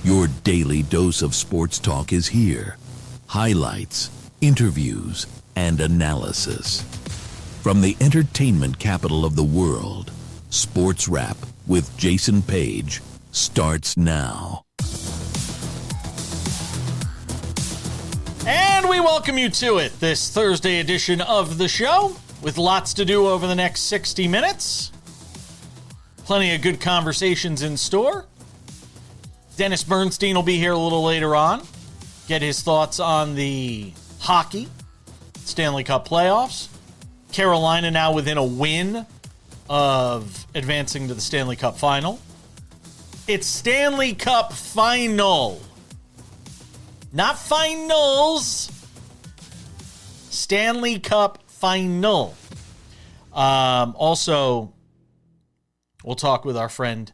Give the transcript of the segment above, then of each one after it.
Your daily dose of sports talk is here. Highlights, interviews, and analysis. From the entertainment capital of the world, Sports Wrap with Jason Page starts now. And we welcome you to it, this Thursday edition of the show, with lots to do over the next 60 minutes. Plenty of good conversations in store. Dennis Bernstein will be here a little later on. Get his thoughts on the hockey Stanley Cup playoffs. Carolina now within a win of advancing to the Stanley Cup final. It's Stanley Cup final. Not finals. Stanley Cup final. Also, we'll talk with our friend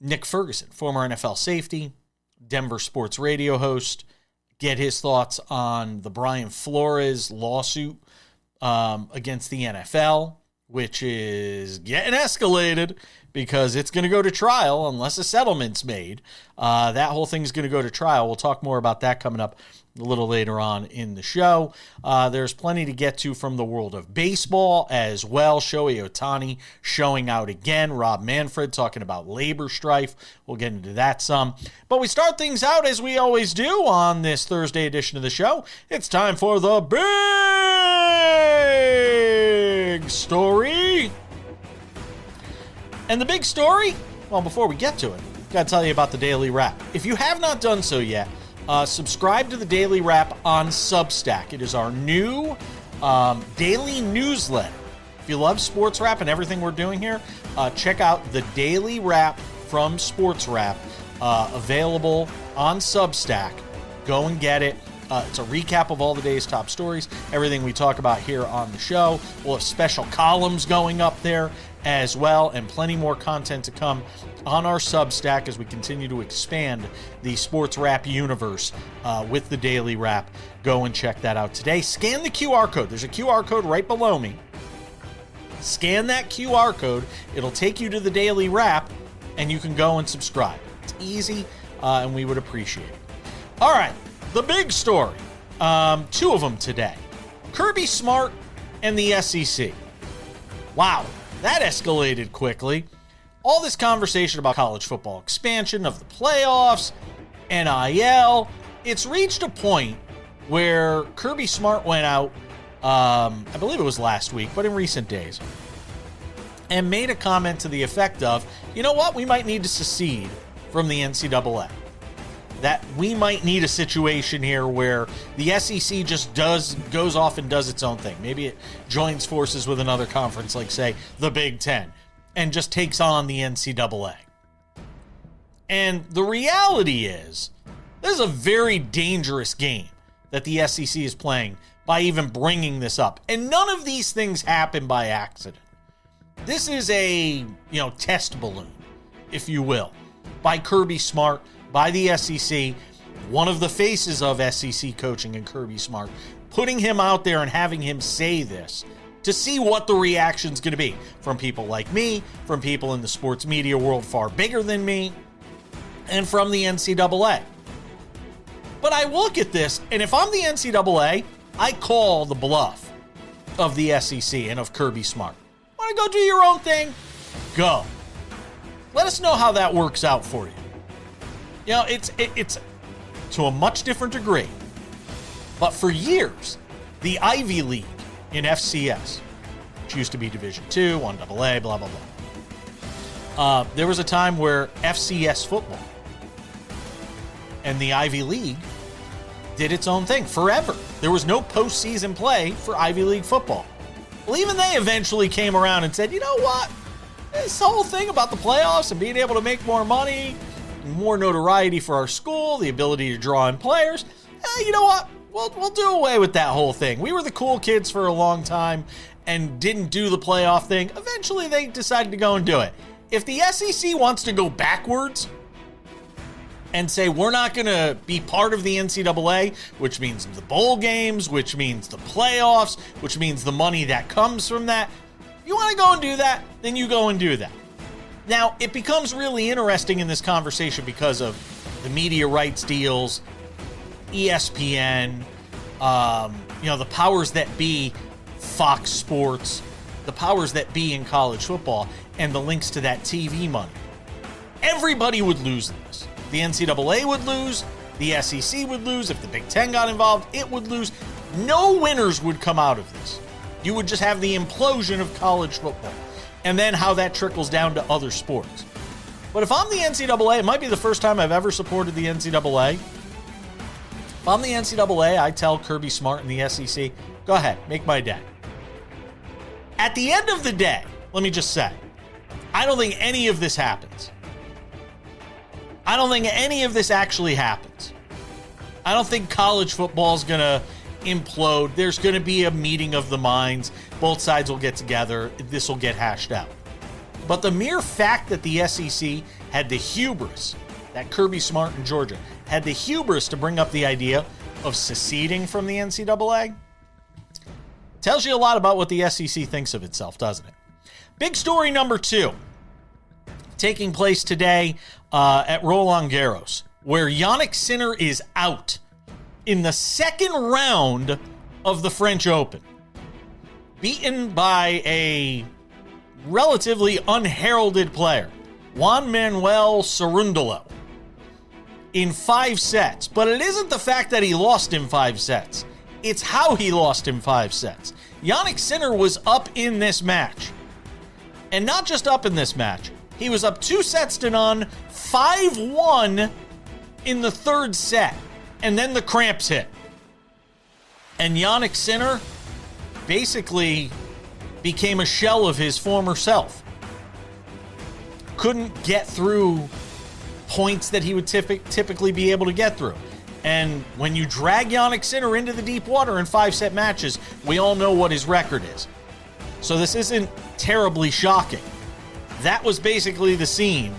Nick Ferguson, former NFL safety, Denver sports radio host. Get his thoughts on the Brian Flores lawsuit against the NFL, which is getting escalated because it's going to go to trial unless a settlement's made. That whole thing's going to go to trial. We'll talk more about that coming up a little later on in the show. There's plenty to get to from the world of baseball as well. Shohei Ohtani showing out again. Rob Manfred talking about labor strife. We'll get into that some. But we start things out as we always do on this Thursday edition of the show. It's time for the big story. And the big story, well, before we get to it, got to tell you about the Daily Wrap. If you have not done so yet, subscribe to the Daily Wrap on Substack. It is our new daily newsletter. If you love Sports Wrap and everything we're doing here, check out the Daily Wrap from Sports Wrap, available on Substack. Go and get it. It's a recap of all the day's top stories, everything we talk about here on the show. We'll have special columns going up there as well, and plenty more content to come on our Substack as we continue to expand the Sports Wrap universe with the Daily Wrap. Go and check that out today. Scan the QR code. There's a QR code right below me. Scan that QR code. It'll take you to the Daily Wrap, and you can go and subscribe. It's easy, and we would appreciate it. All right, the big story. Two of them today. Kirby Smart and the SEC. Wow. That escalated quickly. All this conversation about college football expansion, of the playoffs, NIL, it's reached a point where Kirby Smart went out, I believe it was last week, but in recent days, and made a comment to the effect of, you know what, we might need to secede from the NCAA. That we might need a situation here where the SEC just goes off and does its own thing. Maybe it joins forces with another conference, like, say, the Big Ten, and just takes on the NCAA. And the reality is, this is a very dangerous game that the SEC is playing by even bringing this up. And none of these things happen by accident. This is a, test balloon, if you will, by Kirby Smart, by the SEC, one of the faces of SEC coaching in Kirby Smart, putting him out there and having him say this to see what the reaction's going to be from people like me, from people in the sports media world far bigger than me, and from the NCAA. But I look at this, and if I'm the NCAA, I call the bluff of the SEC and of Kirby Smart. Want to go do your own thing? Go. Let us know how that works out for you. It's to a much different degree. But for years, the Ivy League in FCS, which used to be Division II, 1AA, blah, blah, blah. There was a time where FCS football and the Ivy League did its own thing forever. There was no postseason play for Ivy League football. Well, even they eventually came around and said, you know what? This whole thing about the playoffs and being able to make more money, more notoriety for our school, the ability to draw in players, you know what? We'll do away with that whole thing. We were the cool kids for a long time and didn't do the playoff thing. Eventually, they decided to go and do it. If the SEC wants to go backwards and say we're not going to be part of the NCAA, which means the bowl games, which means the playoffs, which means the money that comes from that, if you want to go and do that, then you go and do that. Now, it becomes really interesting in this conversation because of the media rights deals, ESPN, the powers that be, Fox Sports, the powers that be in college football, and the links to that TV money. Everybody would lose in this. The NCAA would lose. The SEC would lose. If the Big Ten got involved, it would lose. No winners would come out of this. You would just have the implosion of college football. And then how that trickles down to other sports. But if I'm the NCAA, it might be the first time I've ever supported the NCAA. If I'm the NCAA, I tell Kirby Smart and the SEC, go ahead, make my day. At the end of the day, let me just say, I don't think any of this happens. I don't think any of this actually happens. I don't think college football is going to implode. There's going to be a meeting of the minds. Both sides will get together. This will get hashed out. But the mere fact that the SEC had the hubris, that Kirby Smart in Georgia had the hubris to bring up the idea of seceding from the NCAA, tells you a lot about what the SEC thinks of itself, doesn't it? Big story number 2, taking place today at Roland Garros, where Jannik Sinner is out in the second round of the French Open, beaten by a relatively unheralded player, Juan Manuel Cerundolo, in 5 sets. But it isn't the fact that he lost in 5 sets. It's how he lost in 5 sets. Jannik Sinner was up in this match. And not just up in this match. He was up 2-0, 5-1 in the 3rd set. And then the cramps hit. And Jannik Sinner basically became a shell of his former self. Couldn't get through points that he would typically be able to get through. And when you drag Jannik Sinner into the deep water in 5-set matches, we all know what his record is. So this isn't terribly shocking. That was basically the scene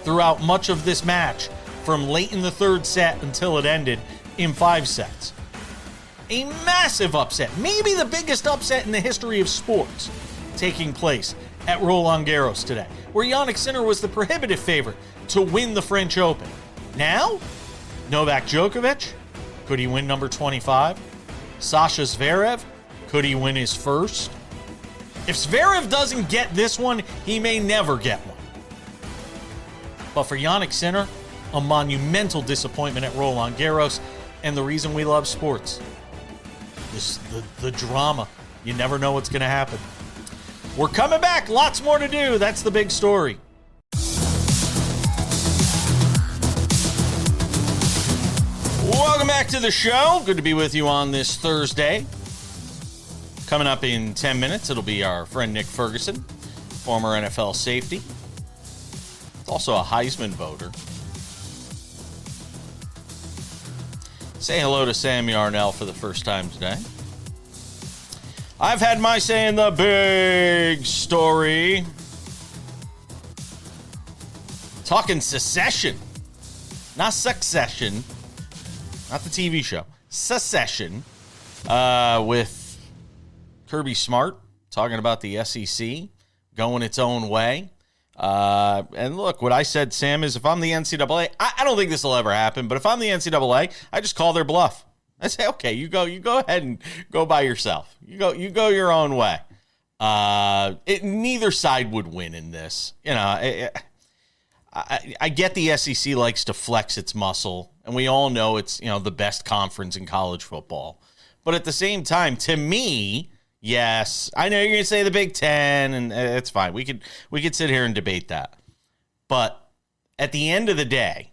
throughout much of this match, from late in the 3rd set until it ended in 5 sets. A massive upset, maybe the biggest upset in the history of sports, taking place at Roland Garros today, where Jannik Sinner was the prohibitive favorite to win the French Open. Now, Novak Djokovic, could he win number 25? Sasha Zverev, could he win his first? If Zverev doesn't get this one, he may never get one. But for Jannik Sinner, a monumental disappointment at Roland Garros, and the reason we love sports. The drama. You never know what's going to happen. We're coming back. Lots more to do. That's the big story. Welcome back to the show. Good to be with you on this Thursday. Coming up in 10 minutes, it'll be our friend Nick Ferguson, former NFL safety. It's also a Heisman voter. Say hello to Sam Yarnell for the first time today. I've had my say in the big story. Talking secession. Not succession. Not the TV show. Secession. With Kirby Smart talking about the SEC going its own way. And look, what I said, Sam, is if I'm the NCAA, I don't think this will ever happen, but if I'm the NCAA, I just call their bluff. I say, okay, you go ahead and go by yourself. You go your own way. Neither side would win in this. You know, I get the SEC likes to flex its muscle, and we all know it's, the best conference in college football. But at the same time, to me, yes, I know you're going to say the Big Ten, and it's fine. We could sit here and debate that. But at the end of the day,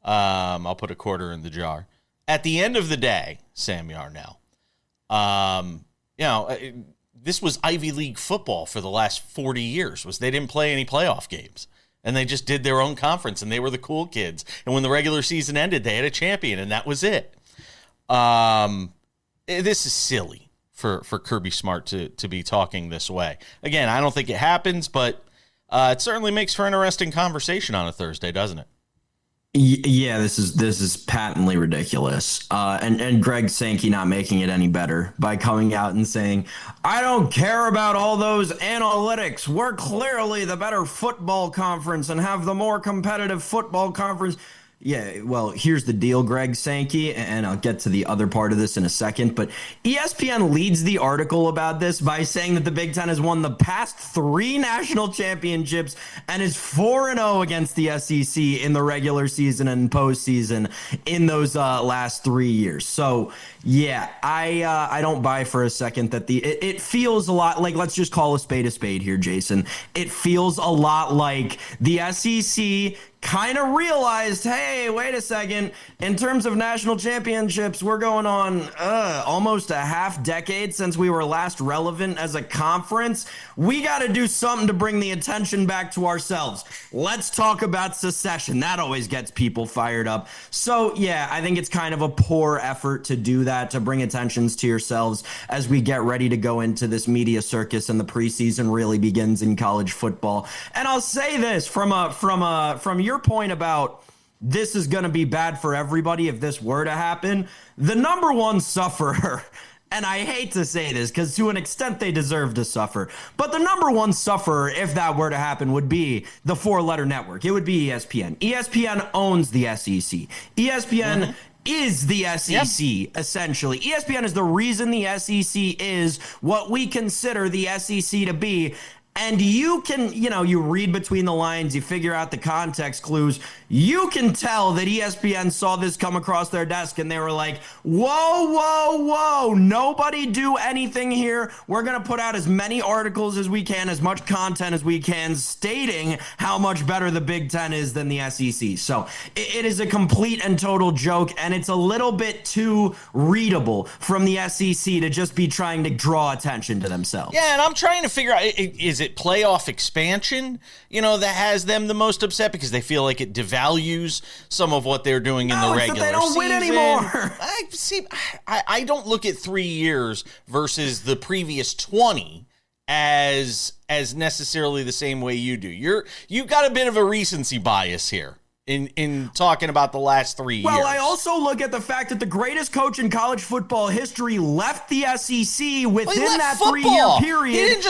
I'll put a quarter in the jar. At the end of the day, Sam Yarnell, this was Ivy League football for the last 40 years. They didn't play any playoff games, and they just did their own conference, and they were the cool kids. And when the regular season ended, they had a champion, and that was it. This is silly for Kirby Smart to be talking this way. Again, I don't think it happens, but it certainly makes for interesting conversation on a Thursday, doesn't it? Yeah, this is patently ridiculous. And Greg Sankey not making it any better by coming out and saying, "I don't care about all those analytics. We're clearly the better football conference and have the more competitive football conference." Yeah, well, here's the deal, Greg Sankey, and I'll get to the other part of this in a second, but ESPN leads the article about this by saying that the Big Ten has won the past 3 national championships and is 4-0 against the SEC in the regular season and postseason in those last 3 years. So, yeah, I don't buy for a second that it feels a lot like, let's just call a spade here, Jason. It feels a lot like the SEC kind of realized, hey, wait a second, in terms of national championships, we're going on almost a half decade since we were last relevant as a conference. We got to do something to bring the attention back to ourselves. Let's talk about secession. That always gets people fired up. So, yeah, I think it's kind of a poor effort to do that, to bring attentions to yourselves as we get ready to go into this media circus and the preseason really begins in college football. And I'll say this from your point about this is going to be bad for everybody if this were to happen, the number one sufferer, and I hate to say this because to an extent they deserve to suffer, but the number one sufferer if that were to happen would be the 4-letter network. It would be ESPN. ESPN owns the SEC. ESPN is the SEC, essentially. ESPN is the reason the SEC is what we consider the SEC to be. And you can, you read between the lines, you figure out the context clues. You can tell that ESPN saw this come across their desk and they were like, whoa, nobody do anything here. We're going to put out as many articles as we can, as much content as we can, stating how much better the Big Ten is than the SEC. So it is a complete and total joke, and it's a little bit too readable from the SEC to just be trying to draw attention to themselves. Yeah, and I'm trying to figure out, is it playoff expansion, that has them the most upset because they feel like it devalues some of what they're doing in the regular season? They don't win anymore. I don't look at 3 years versus the previous 20 as necessarily the same way you do. You've got a bit of a recency bias here in talking about the last 3 years. Well, I also look at the fact that the greatest coach in college football history left the SEC within that 3-year period. He didn't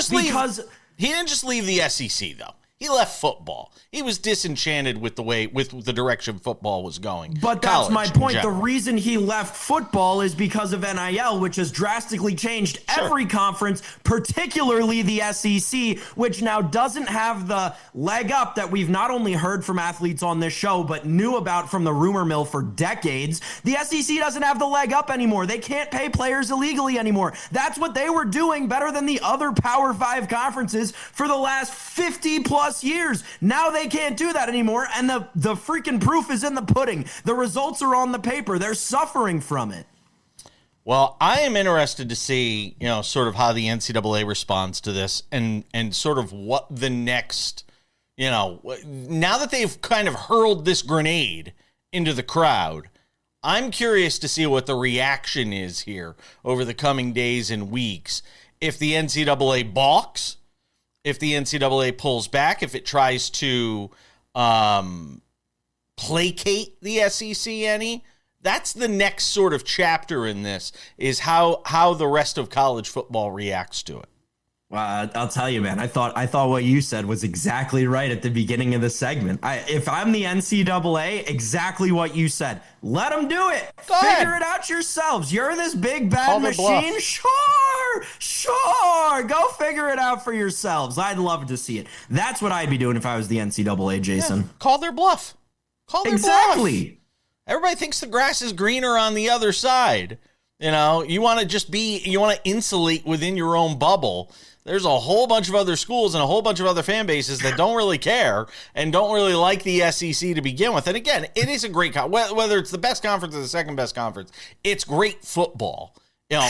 just leave the SEC, though. He left football. He was disenchanted with the direction football was going. But that's my point. The reason he left football is because of NIL, which has drastically changed every conference, particularly the SEC, which now doesn't have the leg up that we've not only heard from athletes on this show, but knew about from the rumor mill for decades. The SEC doesn't have the leg up anymore. They can't pay players illegally anymore. That's what they were doing better than the other Power 5 conferences for the last 50 plus years. Now they can't do that anymore, and the freaking proof is in the pudding. The results are on the paper. They're suffering from it. Well, I am interested to see, sort of how the NCAA responds to this and sort of what the next, now that they've kind of hurled this grenade into the crowd, I'm curious to see what the reaction is here over the coming days and weeks. If the NCAA balks, if the NCAA pulls back, if it tries to placate the SEC any, that's the next sort of chapter in this, is how the rest of college football reacts to it. Well, I'll tell you, man, I thought what you said was exactly right at the beginning of the segment. If I'm the NCAA, exactly what you said. Let them do it. Figure it out yourselves. You're this big bad machine. Sure. Go figure it out for yourselves. I'd love to see it. That's what I'd be doing if I was the NCAA, Jason. Yeah. Call their bluff. Exactly. Everybody thinks the grass is greener on the other side. You want to insulate within your own bubble. There's a whole bunch of other schools and a whole bunch of other fan bases that don't really care and don't really like the SEC to begin with. And again, it is a great whether it's the best conference or the second best conference, it's great football.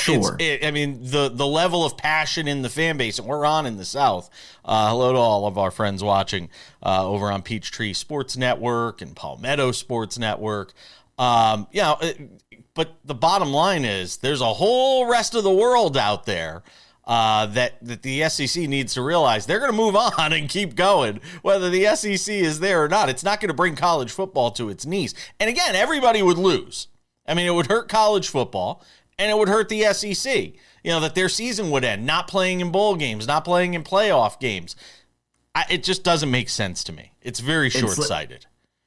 Sure. The level of passion in the fan base, and we're on in the South. Hello to all of our friends watching over on Peachtree Sports Network and Palmetto Sports Network. But the bottom line is there's a whole rest of the world out there that the SEC needs to realize they're going to move on and keep going, whether the SEC is there or not. It's not going to bring college football to its knees. And again, everybody would lose. I mean, it would hurt college football, and it would hurt the SEC. That their season would end, not playing in bowl games, not playing in playoff games. It just doesn't make sense to me. It's very short-sighted.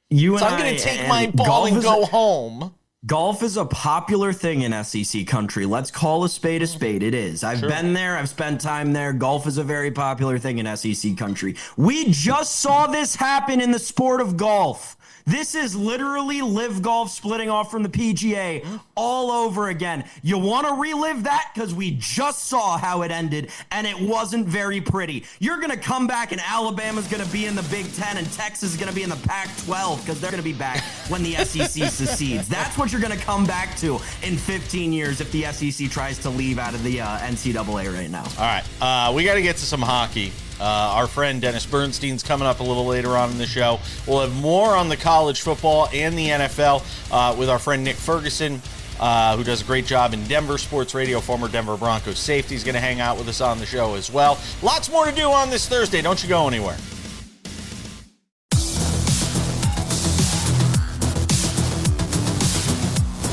I'm going to take my ball and go home. Golf is a popular thing in SEC country. Let's call a spade a spade. It is. I've been there. I've spent time there. Golf is a very popular thing in SEC country. We just saw this happen in the sport of golf. This is literally Live Golf splitting off from the PGA all over again. You want to relive that? Because we just saw how it ended, and it wasn't very pretty. You're going to come back, and Alabama's going to be in the Big Ten, and Texas is going to be in the Pac-12 because they're going to be back when the SEC secedes. That's what you're going to come back to in 15 years if the SEC tries to leave out of the NCAA right now. All right. We got to get to some hockey. Our friend Dennis Bernstein's coming up a little later on in the show. We'll have more on the college football and the NFL with our friend Nick Ferguson, who does a great job in Denver Sports Radio, former Denver Broncos safety. He's going to hang out with us on the show as well. Lots more to do on this Thursday. Don't you go anywhere.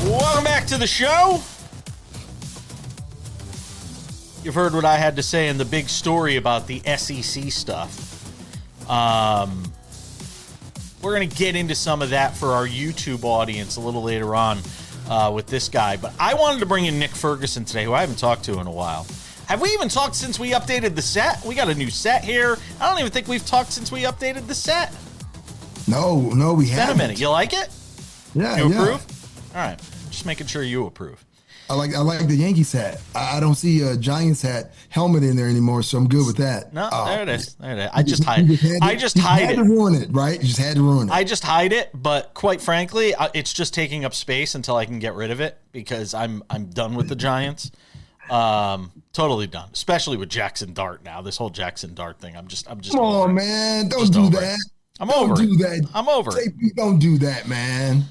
Welcome back to the show. You've heard what I had to say in the big story about the SEC stuff. We're going to get into some of that for our YouTube audience a little later on with this guy. But I wanted to bring in Nick Ferguson today, who I haven't talked to in a while. Have we even talked since we updated the set? We got a new set here. I don't even think we've talked since we updated the set. No, we haven't. Been a minute. You like it? Yeah, You approve? All right. Just making sure you approve. I like the Yankees hat. I don't see a Giants hat helmet in there anymore, so I'm good with that. No, there it is. There it is. I just hide it. I just hide it. You had to ruin it, right? You just had to ruin it. I just hide it, but quite frankly, it's just taking up space until I can get rid of it because I'm done with the Giants. Totally done. Especially with Jackson Dart now. This whole Jackson Dart thing. I'm just. Come on, man! Don't do that. I'm over it. Don't do that. I'm over it. Don't do that, man.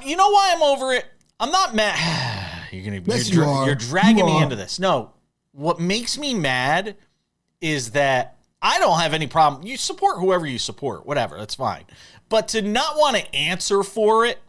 You know why I'm over it? I'm not mad. You're dragging me into this. No, what makes me mad is that I don't have any problem. You support whoever you support, whatever, that's fine. But to not want to answer for it,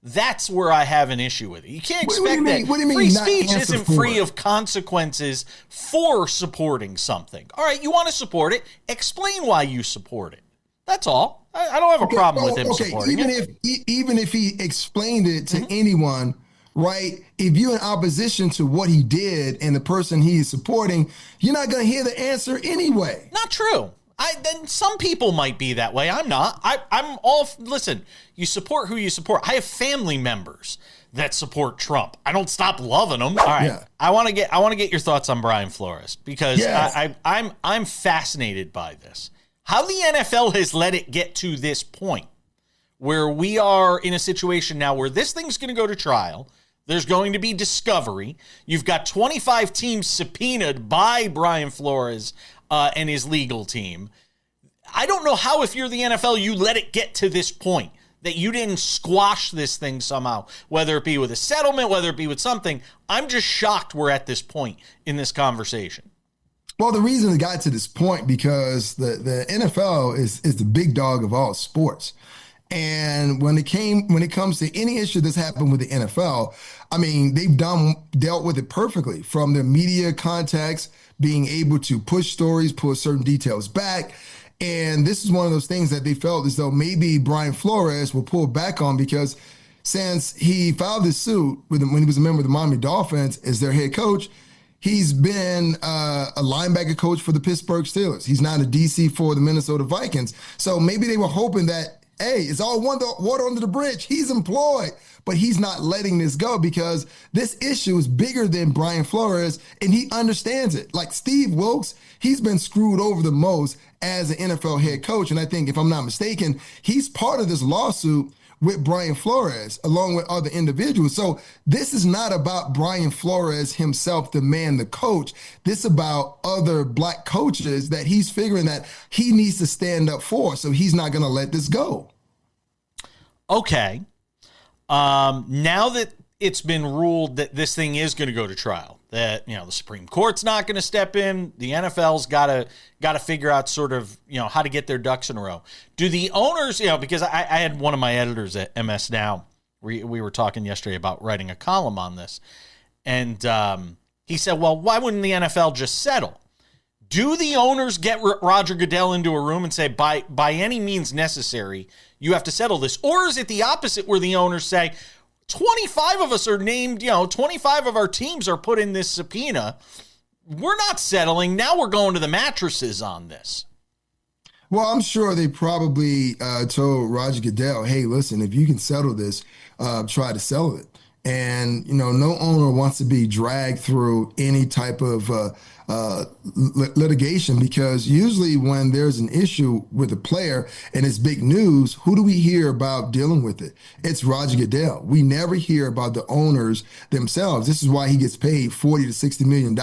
that's where I have an issue with it. You can't expect that. What do you mean free speech isn't free it? of consequences for supporting something. All right, you want to support it, explain why you support it. That's all. I don't have a problem with him supporting it. Even if he explained it to anyone, right? If you're in opposition to what he did and the person he is supporting, you're not going to hear the answer anyway. Not true. Then some people might be that way. I'm not. Listen, you support who you support. I have family members that support Trump. I don't stop loving them. All right. Yeah. I want to get your thoughts on Brian Flores because yes. I'm fascinated by this. How the NFL has let it get to this point where we are in a situation now where this thing's going to go to trial. There's going to be discovery. You've got 25 teams subpoenaed by Brian Flores and his legal team. I don't know how, if you're the NFL, you let it get to this point, that you didn't squash this thing somehow, whether it be with a settlement, whether it be with something. I'm just shocked we're at this point in this conversation. Well, the reason it got to this point because the NFL is the big dog of all sports. And when it comes to any issue that's happened with the NFL, I mean, they've dealt with it perfectly, from their media contacts, being able to push stories, pull certain details back. And this is one of those things that they felt as though maybe Brian Flores will pull back on, because since he filed this suit when he was a member of the Miami Dolphins as their head coach, he's been a linebacker coach for the Pittsburgh Steelers. He's not a DC for the Minnesota Vikings. So maybe they were hoping that, hey, it's all water under the bridge. He's employed, but he's not letting this go because this issue is bigger than Brian Flores, and he understands it. Like Steve Wilkes, he's been screwed over the most as an NFL head coach. And I think, if I'm not mistaken, he's part of this lawsuit with Brian Flores, along with other individuals. So this is not about Brian Flores himself, the man, the coach. This is about other black coaches that he's figuring that he needs to stand up for. So he's not going to let this go. Okay. Now that it's been ruled that this thing is going to go to trial, that, the Supreme Court's not going to step in. The NFL's got to figure out sort of, how to get their ducks in a row. Do the owners, because I had one of my editors at MS Now, we were talking yesterday about writing a column on this. And he said, well, why wouldn't the NFL just settle? Do the owners get Roger Goodell into a room and say, by any means necessary, you have to settle this? Or is it the opposite, where the owners say, 25 of us are named, 25 of our teams are put in this subpoena. We're not settling. Now we're going to the mattresses on this. Well, I'm sure they probably told Roger Goodell, hey, listen, if you can settle this, try to settle it. And, no owner wants to be dragged through any type of litigation, because usually when there's an issue with a player and it's big news, who do we hear about dealing with it? It's Roger Goodell. We never hear about the owners themselves. This is why he gets paid $40 to $60 million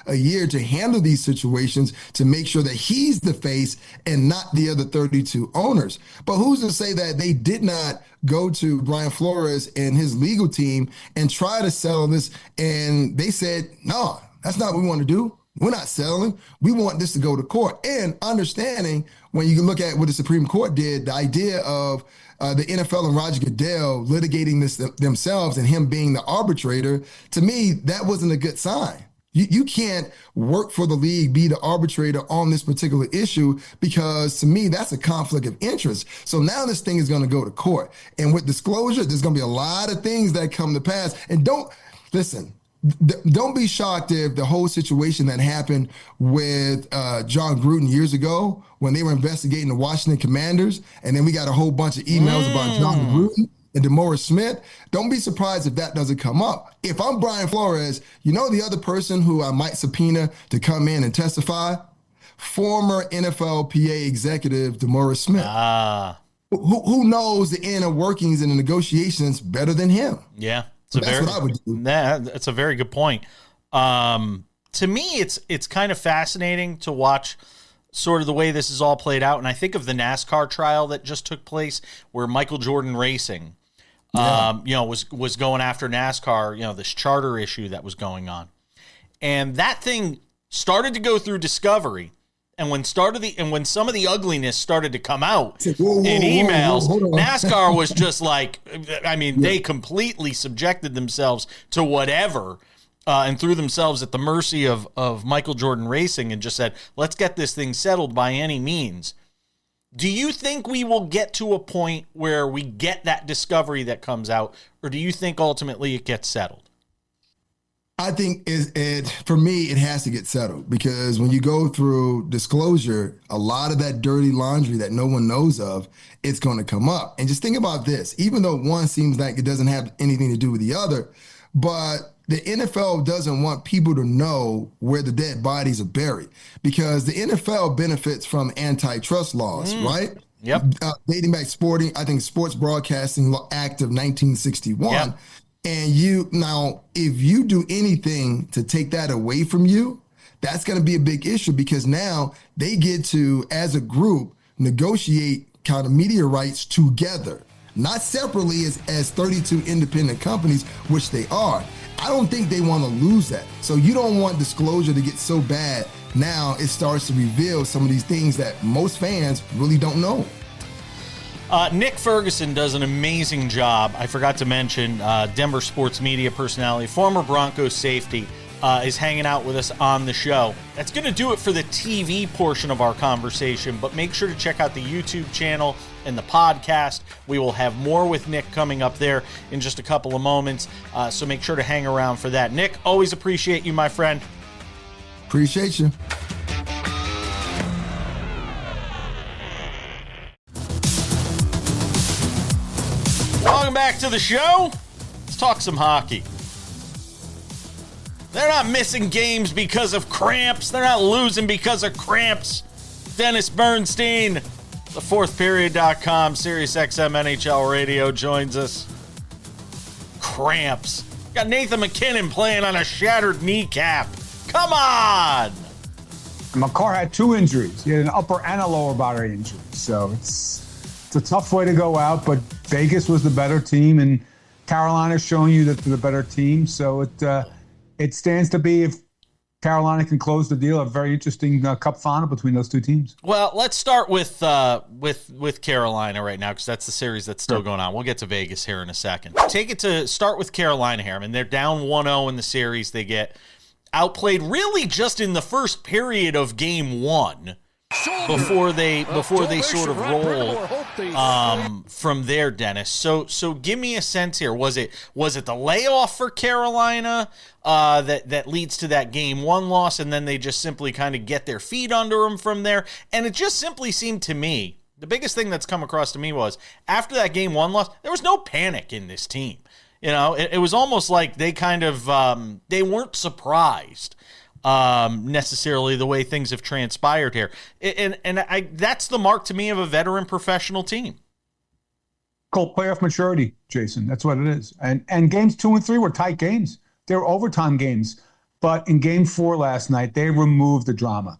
a year to handle these situations, to make sure that he's the face and not the other 32 owners. But who's to say that they did not go to Brian Flores and his legal team and try to settle this, and they said, no, that's not what we want to do. We're not settling. We want this to go to court. And understanding, when you look at what the Supreme Court did, the idea of the NFL and Roger Goodell litigating this themselves and him being the arbitrator, to me, that wasn't a good sign. You can't work for the league, be the arbitrator on this particular issue, because to me, that's a conflict of interest. So now this thing is going to go to court. And with disclosure, there's going to be a lot of things that come to pass. And don't be shocked if the whole situation that happened with John Gruden years ago, when they were investigating the Washington Commanders, and then we got a whole bunch of emails about John Gruden and DeMaurice Smith, don't be surprised if that doesn't come up. If I'm Brian Flores, the other person who I might subpoena to come in and testify? Former NFLPA executive DeMaurice Smith. Who knows the inner workings and the negotiations better than him? Yeah. That's what I would do. That's a very good point. To me, it's kind of fascinating to watch sort of the way this is all played out. And I think of the NASCAR trial that just took place, where Michael Jordan Racing, was going after NASCAR, this charter issue that was going on. And that thing started to go through discovery. And when some of the ugliness started to come out in emails, NASCAR was just like, they completely subjected themselves to whatever and threw themselves at the mercy of Michael Jordan Racing, and just said, let's get this thing settled by any means. Do you think we will get to a point where we get that discovery that comes out, or do you think ultimately it gets settled? I think for me, it has to get settled, because when you go through disclosure, a lot of that dirty laundry that no one knows of, it's going to come up. And just think about this, even though one seems like it doesn't have anything to do with the other, but the NFL doesn't want people to know where the dead bodies are buried, because the NFL benefits from antitrust laws, right? Yep. Dating back Sports Broadcasting Act of 1961. Yep. And if you do anything to take that away from you, that's going to be a big issue, because now they get to, as a group, negotiate kind of media rights together, not separately as 32 independent companies, which they are. I don't think they want to lose that. So you don't want disclosure to get so bad. Now it starts to reveal some of these things that most fans really don't know. Nick Ferguson does an amazing job. I forgot to mention Denver sports media personality, former Broncos safety, is hanging out with us on the show. That's going to do it for the TV portion of our conversation, but make sure to check out the YouTube channel and the podcast. We will have more with Nick coming up there in just a couple of moments, so make sure to hang around for that. Nick, always appreciate you, my friend. Appreciate you. Welcome back to the show. Let's talk some hockey. They're not missing games because of cramps. They're not losing because of cramps. Dennis Bernstein, the fourthperiod.com, SiriusXM NHL radio, joins us. Cramps. Got Nathan McKinnon playing on a shattered kneecap. Come on! Makar had two injuries. He had an upper and a lower body injury. So it's a tough way to go out, but Vegas was the better team, and Carolina's showing you that they're the better team. So it stands to be, if Carolina can close the deal, a very interesting cup final between those two teams. Well, let's start with Carolina right now, because that's the series that's still going on. We'll get to Vegas here in a second. Start with Carolina here. I mean, they're down 1-0 in the series. They get outplayed really just in the first period of game one before they sort of roll from there, Dennis. So give me a sense here. Was it the layoff for Carolina that leads to that game one loss, and then they just simply kind of get their feet under them from there? And it just simply seemed to me, the biggest thing that's come across to me was, after that game one loss, there was no panic in this team. You know, it was almost like they kind of they weren't surprised necessarily the way things have transpired here. And that's the mark to me of a veteran professional team. Called playoff maturity, Jason. That's what it is. And games 2 and 3 were tight games. They were overtime games. But in game 4 last night, they removed the drama.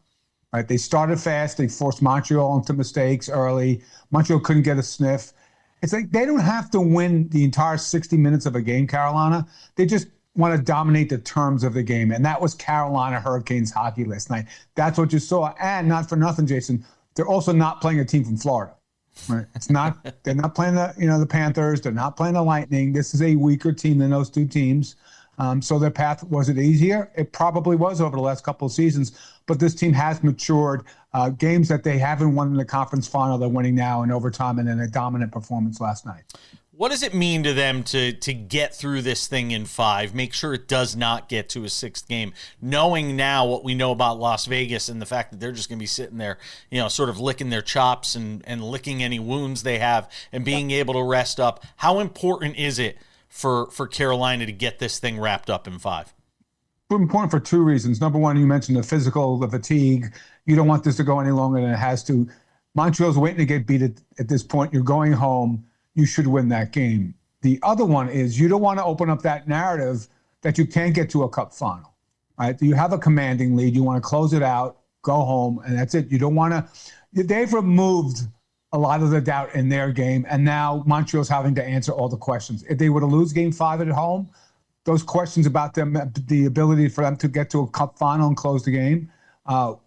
Right? They started fast. They forced Montreal into mistakes early. Montreal couldn't get a sniff. It's like they don't have to win the entire 60 minutes of a game, Carolina. They just want to dominate the terms of the game. And that was Carolina Hurricanes hockey last night. That's what you saw. And not for nothing, Jason, they're also not playing a team from Florida. Right? They're not playing the Panthers. They're not playing the Lightning. This is a weaker team than those two teams. So their path, was it easier? It probably was over the last couple of seasons. But this team has matured. Games that they haven't won in the conference final, they're winning now in overtime, and then a dominant performance last night. What does it mean to them to get through this thing in 5, make sure it does not get to a 6th game, knowing now what we know about Las Vegas and the fact that they're just going to be sitting there, sort of licking their chops and licking any wounds they have and being able to rest up? How important is it for Carolina to get this thing wrapped up in 5? Important for 2 reasons. Number one, you mentioned the fatigue. You don't want this to go any longer than it has to. Montreal's waiting to get beat at this point. You're going home. You should win that game. The other one is you don't want to open up that narrative that you can't get to a cup final. Right? You have a commanding lead. You want to close it out, go home, and that's it. You don't want to. They've removed a lot of the doubt in their game, and now Montreal's having to answer all the questions. If they were to lose game 5 at home, those questions about them, the ability for them to get to a cup final and close the game,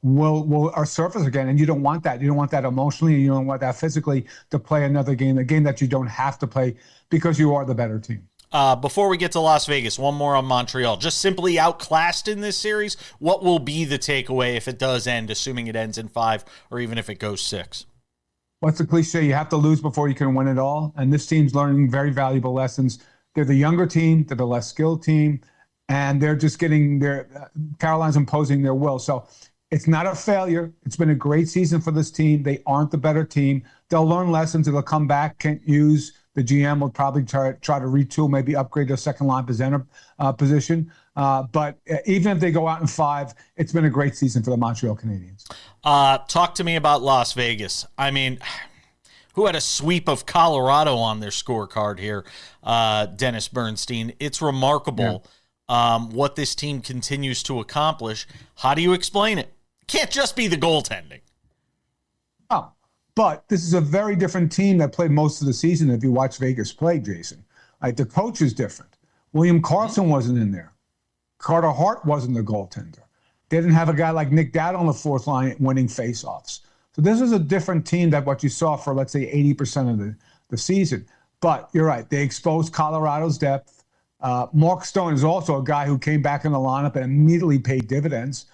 will surface again. And you don't want that. You don't want that emotionally, and you don't want that physically to play another game, a game that you don't have to play because you are the better team. Before we get to Las Vegas, one more on Montreal. Just simply outclassed in this series. What will be the takeaway if it does end, assuming it ends in 5 or even if it goes 6? What's the cliche? You have to lose before you can win it all. And this team's learning very valuable lessons. They're the younger team. They're the less skilled team. And they're just getting Carolina's imposing their will. So it's not a failure. It's been a great season for this team. They aren't the better team. They'll learn lessons. They'll come back. Can't use the GM will probably try to retool, maybe upgrade their second line presenter position. But even if they go out in 5, it's been a great season for the Montreal Canadiens. Talk to me about Las Vegas. I mean, who had a sweep of Colorado on their scorecard here, Dennis Bernstein. It's remarkable what this team continues to accomplish. How do you explain it? Can't just be the goaltending. Oh, but this is a very different team that played most of the season if you watch Vegas play, Jason. The coach is different. William Karlsson wasn't in there. Carter Hart wasn't the goaltender. They didn't have a guy like Nick Dowd on the 4th line winning faceoffs. So this is a different team than what you saw for, let's say, 80% of the season. But you're right. They exposed Colorado's depth. Mark Stone is also a guy who came back in the lineup and immediately paid dividends.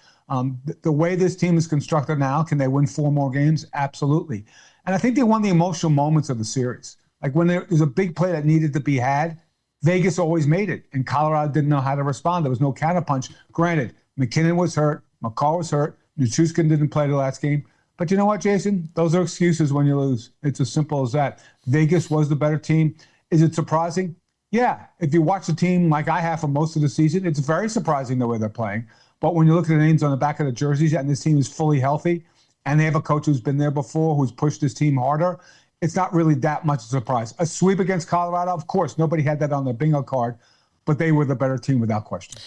The way this team is constructed now, can they win 4 more games? Absolutely. And I think they won the emotional moments of the series. Like when there was a big play that needed to be had, Vegas always made it, and Colorado didn't know how to respond. There was no counterpunch. Granted, McKinnon was hurt. McCall was hurt. Nichushkin didn't play the last game. But you know what, Jason? Those are excuses when you lose. It's as simple as that. Vegas was the better team. Is it surprising? Yeah. If you watch the team like I have for most of the season, it's very surprising the way they're playing. But when you look at the names on the back of the jerseys and this team is fully healthy, and they have a coach who's been there before, who's pushed his team harder, it's not really that much of a surprise. A sweep against Colorado, of course, nobody had that on their bingo card, but they were the better team without question.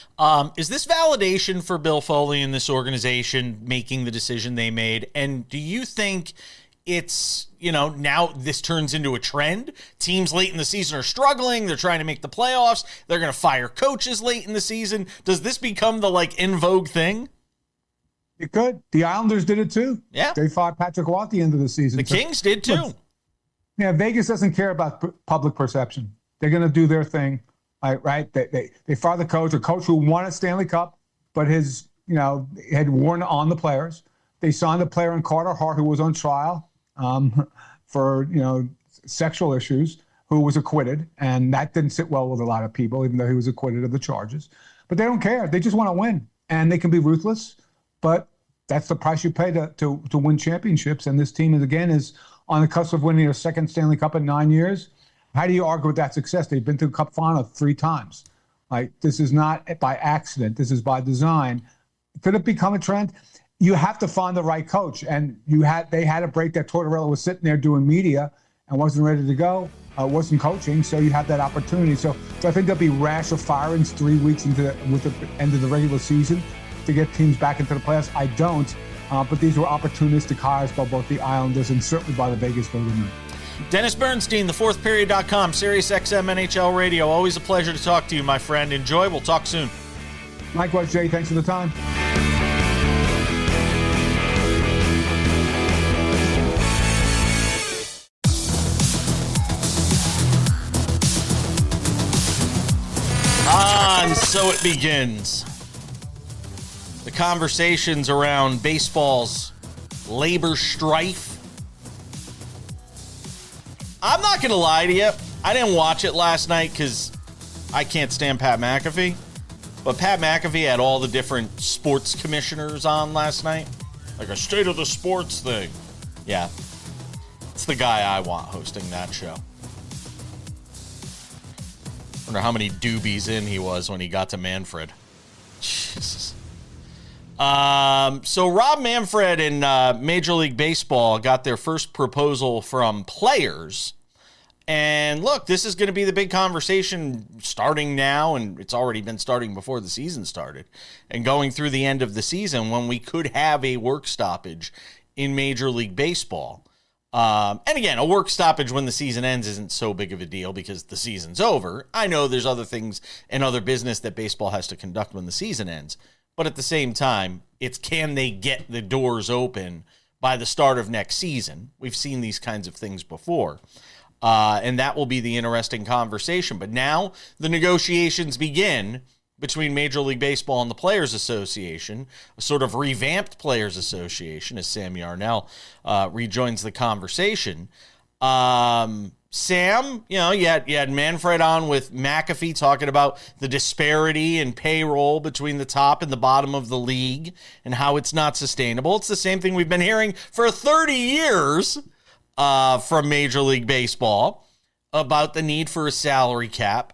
Is this validation for Bill Foley and this organization making the decision they made? And do you think it's, now this turns into a trend. Teams late in the season are struggling. They're trying to make the playoffs. They're going to fire coaches late in the season. Does this become the in vogue thing? It could. The Islanders did it too. Yeah. They fired Patrick Waugh at the end of the season. The Kings did too. Yeah, Vegas doesn't care about public perception. They're going to do their thing, right? They fire the coach, a coach who won a Stanley Cup, but his, had worn on the players. They signed a player in Carter Hart who was on trial for, sexual issues, who was acquitted. And that didn't sit well with a lot of people, even though he was acquitted of the charges. But they don't care. They just want to win. And they can be ruthless, but that's the price you pay to win championships. And this team is on the cusp of winning their second Stanley Cup in 9 years. How do you argue with that success? They've been to the Cup final 3 times. This is not by accident. This is by design. Could it become a trend? You have to find the right coach. And they had a break that Tortorella was sitting there doing media and wasn't ready to go, wasn't coaching. So you have that opportunity. So I think there'll be rash of firings 3 weeks with the end of the regular season to get teams back into the playoffs. I don't. But these were opportunistic hires by both the Islanders and certainly by the Vegas Golden Knights. Dennis Bernstein, thefourthperiod.com, Sirius XM NHL Radio. Always a pleasure to talk to you, my friend. Enjoy. We'll talk soon. Likewise, Jay. Thanks for the time. And so it begins. The conversations around baseball's labor strife. I'm not going to lie to you. I didn't watch it last night because I can't stand Pat McAfee. But Pat McAfee had all the different sports commissioners on last night. Like a state of the sports thing. Yeah. It's the guy I want hosting that show. Wonder how many doobies in he was when he got to Manfred. Jesus. So Rob Manfred and Major League Baseball got their first proposal from players. And look, this is going to be the big conversation starting now, and it's already been starting before the season started, and going through the end of the season when we could have a work stoppage in Major League Baseball. And again, a work stoppage when the season ends isn't so big of a deal because the season's over. I know there's other things and other business that baseball has to conduct when the season ends. But at the same time, it's can they get the doors open by the start of next season? We've seen these kinds of things before. And that will be the interesting conversation. But now the negotiations begin between Major League Baseball and the Players Association, a sort of revamped Players Association, as Sam Yarnell rejoins the conversation. Sam, you had Manfred on with McAfee talking about the disparity in payroll between the top and the bottom of the league and how it's not sustainable. It's the same thing we've been hearing for 30 years from Major League Baseball about the need for a salary cap.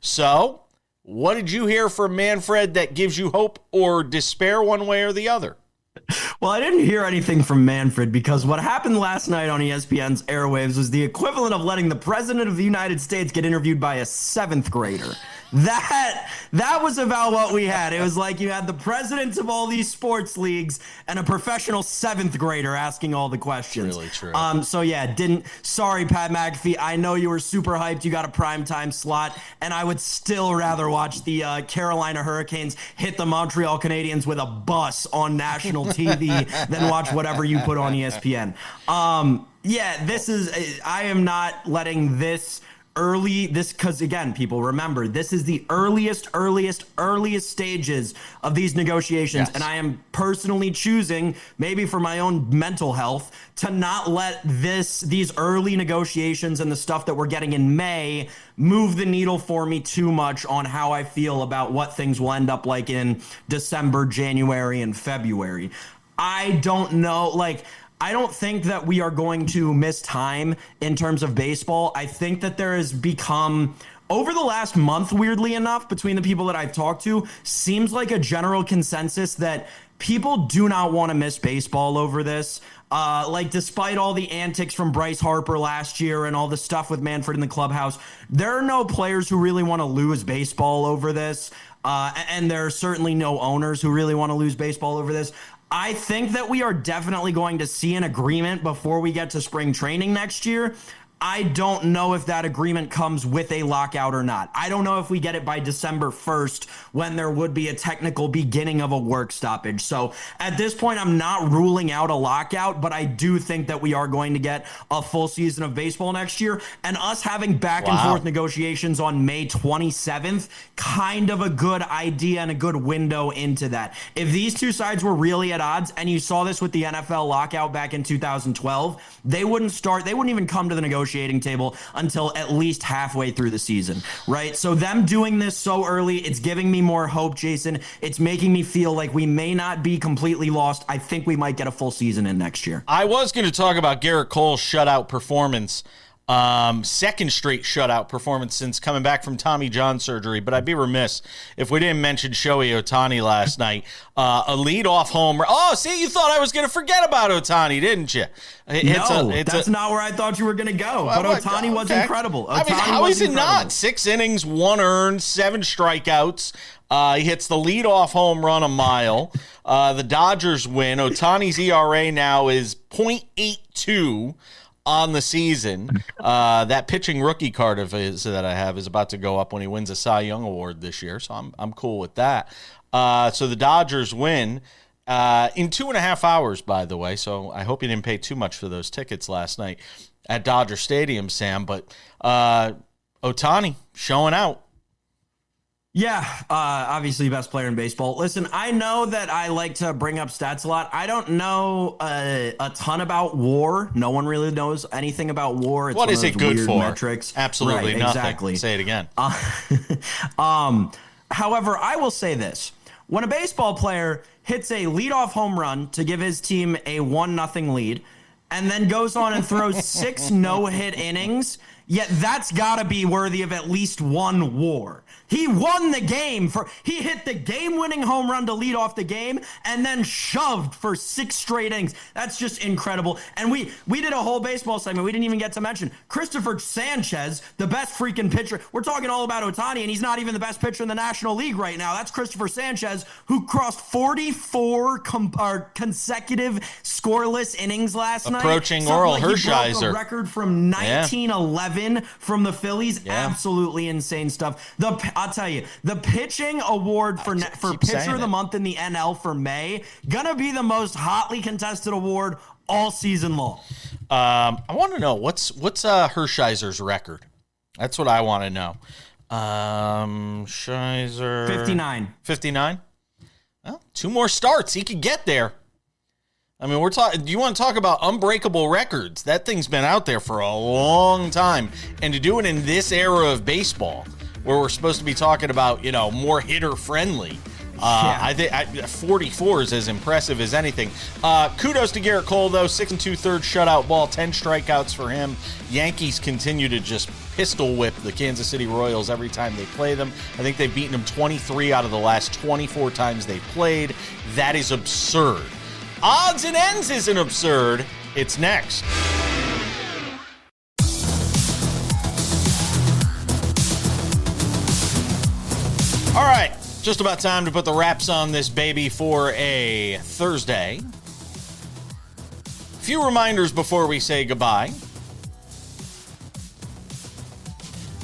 So, what did you hear from Manfred that gives you hope or despair one way or the other? Well, I didn't hear anything from Manfred because what happened last night on ESPN's airwaves was the equivalent of letting the president of the United States get interviewed by a 7th grader. That was about what we had. It was like you had the presidents of all these sports leagues and a professional 7th grader asking all the questions. Really true. Sorry, Pat McAfee. I know you were super hyped. You got a primetime slot, and I would still rather watch the Carolina Hurricanes hit the Montreal Canadiens with a bus on national TV than watch whatever you put on ESPN. I am not letting this because again, people remember, this is the earliest stages of these negotiations. Yes. And I am personally choosing, maybe for my own mental health, to not let these early negotiations and the stuff that we're getting in May move the needle for me too much on how I feel about what things will end up like in December, January, and February. I don't know, I don't think that we are going to miss time in terms of baseball. I think that there has become, over the last month, weirdly enough, between the people that I've talked to, seems like a general consensus that people do not want to miss baseball over this. Despite all the antics from Bryce Harper last year and all the stuff with Manfred in the clubhouse, there are no players who really want to lose baseball over this. And there are certainly no owners who really want to lose baseball over this. I think that we are definitely going to see an agreement before we get to spring training next year. I don't know if that agreement comes with a lockout or not. I don't know if we get it by December 1st when there would be a technical beginning of a work stoppage. So at this point, I'm not ruling out a lockout, but I do think that we are going to get a full season of baseball next year. And us having back and forth negotiations on May 27th, kind of a good idea and a good window into that. If these two sides were really at odds, and you saw this with the NFL lockout back in 2012, they wouldn't even come to the negotiation table until at least halfway through the season, right? So them doing this so early, it's giving me more hope, Jason. It's making me feel like we may not be completely lost. I think we might get a full season in next year. I was going to talk about Garrett Cole's shutout performance. Second straight shutout performance since coming back from Tommy John surgery, but I'd be remiss if we didn't mention Shohei Ohtani last night. A leadoff homer. Oh, see, you thought I was going to forget about Ohtani, didn't you? That's not where I thought you were going to go, but Ohtani was incredible. How is it not? 6 innings, 1 earned, 7 strikeouts. He hits the leadoff home run a mile. The Dodgers win. Ohtani's ERA now is .82 on the season. That pitching rookie card of his that I have is about to go up when he wins a Cy Young Award this year, so I'm cool with that. So the Dodgers win in 2.5 hours, by the way, so I hope you didn't pay too much for those tickets last night at Dodger Stadium, Sam, but Ohtani showing out. Yeah, obviously best player in baseball. Listen, I know that I like to bring up stats a lot. I don't know a ton about WAR. No one really knows anything about WAR. It's what is it good for? Metrics. Absolutely right, nothing. Exactly. Say it again. However, I will say this. When a baseball player hits a leadoff home run to give his team a 1-0 lead and then goes on and throws 6 no-hit innings, yet that's got to be worthy of at least one WAR. He won the game. He hit the game-winning home run to lead off the game and then shoved for 6 straight innings. That's just incredible. And we did a whole baseball segment. We didn't even get to mention Christopher Sanchez, the best freaking pitcher. We're talking all about Ohtani, and he's not even the best pitcher in the National League right now. That's Christopher Sanchez, who crossed 44 consecutive scoreless innings last night. Approaching Oral Hershiser. He broke a record from 1911 from the Phillies. Absolutely insane stuff. I'll tell you, the pitching award for pitcher of the month in the NL for May, gonna be the most hotly contested award all season long. I want to know what's Hershiser's record. That's what I want to know. Shizer 59. 59. Well, 2 more starts, he could get there. I mean, we're talking. Do you want to talk about unbreakable records? That thing's been out there for a long time, and to do it in this era of baseball, where we're supposed to be talking about, more hitter friendly. I think 44 is as impressive as anything. Kudos to Garrett Cole, though. 6 2/3 shutout ball, 10 strikeouts for him. Yankees continue to just pistol whip the Kansas City Royals every time they play them. I think they've beaten them 23 out of the last 24 times they played. That is absurd. Odds and Ends isn't absurd. It's next. All right, just about time to put the wraps on this baby for a Thursday. A few reminders before we say goodbye.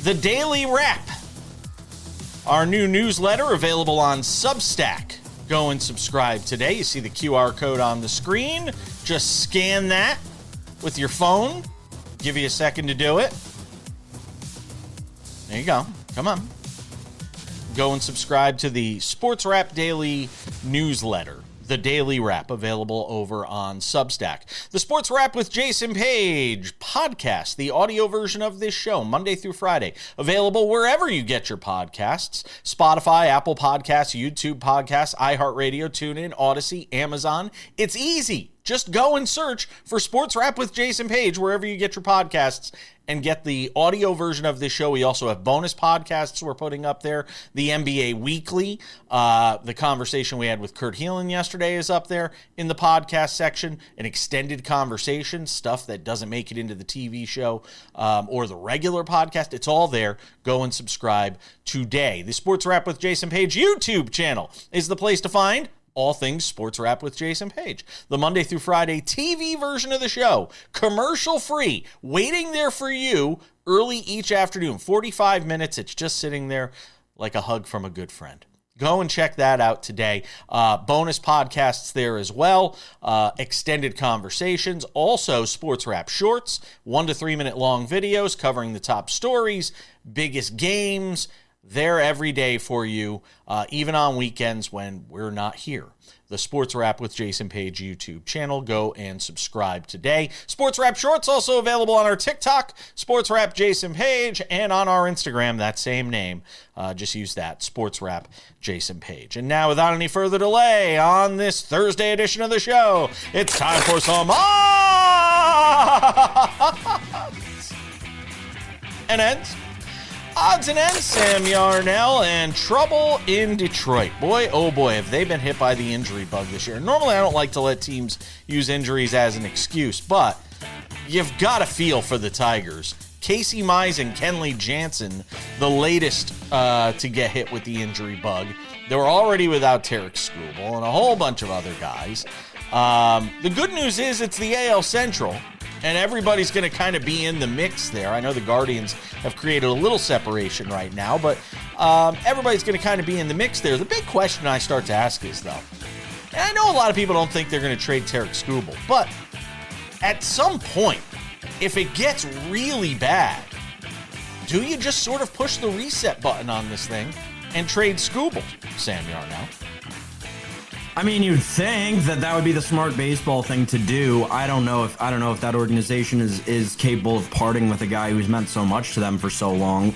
The Daily Wrap, our new newsletter available on Substack. Go and subscribe today. You see the QR code on the screen. Just scan that with your phone. Give you a second to do it. There you go. Come on. Go and subscribe to the SportsWrap Daily newsletter, the Daily Wrap, available over on Substack. The SportsWrap with Jason Page podcast, the audio version of this show, Monday through Friday, available wherever you get your podcasts: Spotify, Apple Podcasts, YouTube Podcasts, iHeartRadio, TuneIn, Odyssey, Amazon. It's easy. Just go and search for SportsWrap with Jason Page wherever you get your podcasts and get the audio version of this show. We also have bonus podcasts we're putting up there. The NBA Weekly, the conversation we had with Kurt Heelan yesterday is up there in the podcast section. An extended conversation, stuff that doesn't make it into the TV show or the regular podcast. It's all there. Go and subscribe today. The Sports Wrap with Jason Page YouTube channel is the place to find all things Sports Wrap with Jason Page. The Monday through Friday TV version of the show, commercial-free, waiting there for you early each afternoon. 45 minutes. It's just sitting there like a hug from a good friend. Go and check that out today. Bonus podcasts there as well. Extended conversations. Also, Sports Wrap Shorts, 1 to 3 minute long videos covering the top stories, biggest games. They're every day for you, even on weekends when we're not here. The Sports Wrap with Jason Page YouTube channel. Go and subscribe today. Sports Wrap Shorts also available on our TikTok, Sports Wrap Jason Page, and on our Instagram, that same name. Just use that, Sports Wrap Jason Page. And now, without any further delay, on this Thursday edition of the show, it's time for some Odds and ends, Sam Yarnell, and trouble in Detroit. Boy, oh boy, have they been hit by the injury bug this year. Normally, I don't like to let teams use injuries as an excuse, but you've got to feel for the Tigers. Casey Mize and Kenley Jansen, the latest to get hit with the injury bug. They were already without Tarek Skubal and a whole bunch of other guys. The good news is it's the AL Central, and everybody's going to kind of be in the mix there. I know the Guardians have created a little separation right now, but everybody's going to kind of be in the mix there. The big question I start to ask is, though, and I know a lot of people don't think they're going to trade Tarek Skubal, but at some point, if it gets really bad, do you just sort of push the reset button on this thing and trade Skubal, Sam Yarnell? I mean, you'd think that would be the smart baseball thing to do. I don't know if that organization is capable of parting with a guy who's meant so much to them for so long.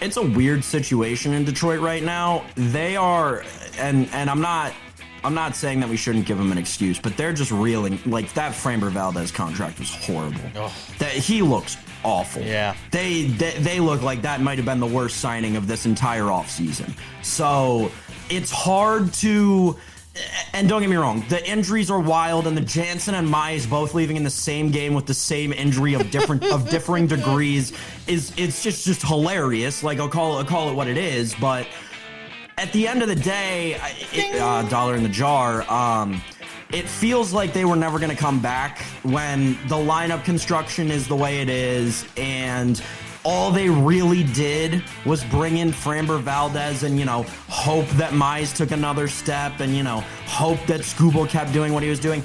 It's a weird situation in Detroit right now. They are, and I'm not saying that we shouldn't give them an excuse, but they're just reeling. Like, that Framber Valdez contract was horrible. Oh. That he looks awful. Yeah. They look like that might have been the worst signing of this entire offseason. So it's hard to, and don't get me wrong, the injuries are wild, and the Jansen and Mize both leaving in the same game with the same injury of differing degrees it's just hilarious. Like, I'll call it what it is, but at the end of the day, dollar in the jar, it feels like they were never going to come back when the lineup construction is the way it is, and all they really did was bring in Framber Valdez and, hope that Mize took another step and, hope that Skubal kept doing what he was doing.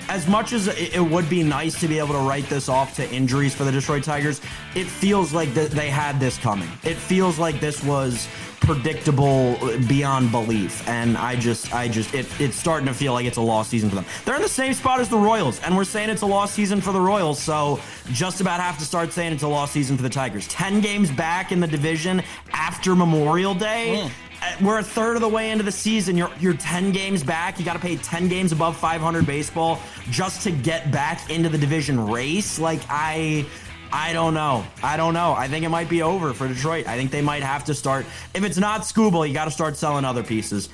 As much as it would be nice to be able to write this off to injuries for the Detroit Tigers, it feels like they had this coming. It feels like this was predictable beyond belief, and it's starting to feel like it's a lost season for them. They're in the same spot as the Royals, and we're saying it's a lost season for the Royals, so just about have to start saying it's a lost season for the Tigers. 10 games back in the division after Memorial Day. We're a third of the way into the season. You're 10 games back. You got to pay 10 games above 500 baseball just to get back into the division race. Like, I don't know. I think it might be over for Detroit. I think they might have to start. If it's not Skubal, you got to start selling other pieces.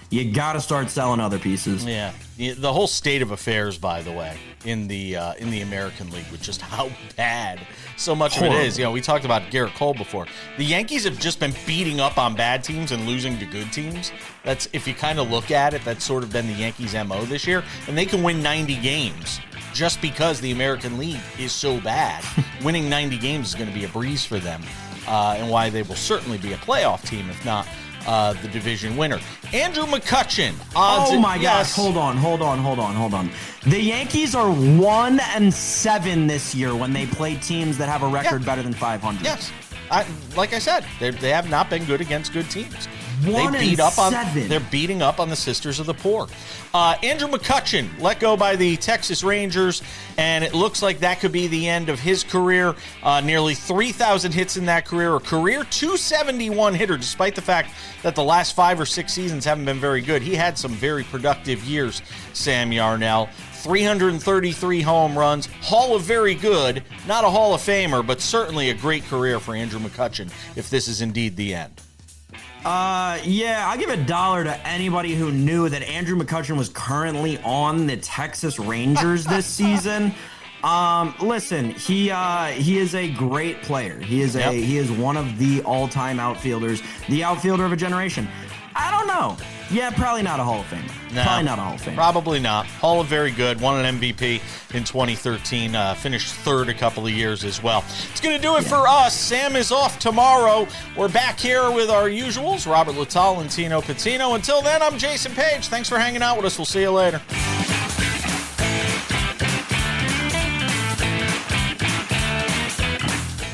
Yeah. The whole state of affairs, by the way, in the American League, with just how bad so much of it is. We talked about Garrett Cole before. The Yankees have just been beating up on bad teams and losing to good teams. That's, if you kind of look at it, that's sort of been the Yankees' MO this year. And they can win 90 games. Just because the American League is so bad, winning 90 games is going to be a breeze for them, and why they will certainly be a playoff team, if not the division winner. Andrew McCutchen. Oh my gosh! Hold on. The Yankees are 1-7 this year when they play teams that have a record better than 500. Yes, like I said, they have not been good against good teams. 1-7. They're beating up on the Sisters of the Poor. Andrew McCutchen let go by the Texas Rangers, and it looks like that could be the end of his career. Nearly 3,000 hits in that career, a career 271 hitter, despite the fact that the last 5 or 6 seasons haven't been very good. He had some very productive years, Sam Yarnell. 333 home runs, Hall of Very Good, not a Hall of Famer, but certainly a great career for Andrew McCutchen, if this is indeed the end. Yeah, I'll give $1 to anybody who knew that Andrew McCutchen was currently on the Texas Rangers this season. Listen, he is a great player. He is one of the all-time outfielders, the outfielder of a generation. I don't know. Yeah, probably not a Hall of Famer. No, probably not a Hall of Famer. Probably not. Hall of very good. Won an MVP in 2013. Finished third a couple of years as well. It's going to do it for us. Sam is off tomorrow. We're back here with our usuals, Robert Lital and Tino Patino. Until then, I'm Jason Page. Thanks for hanging out with us. We'll see you later.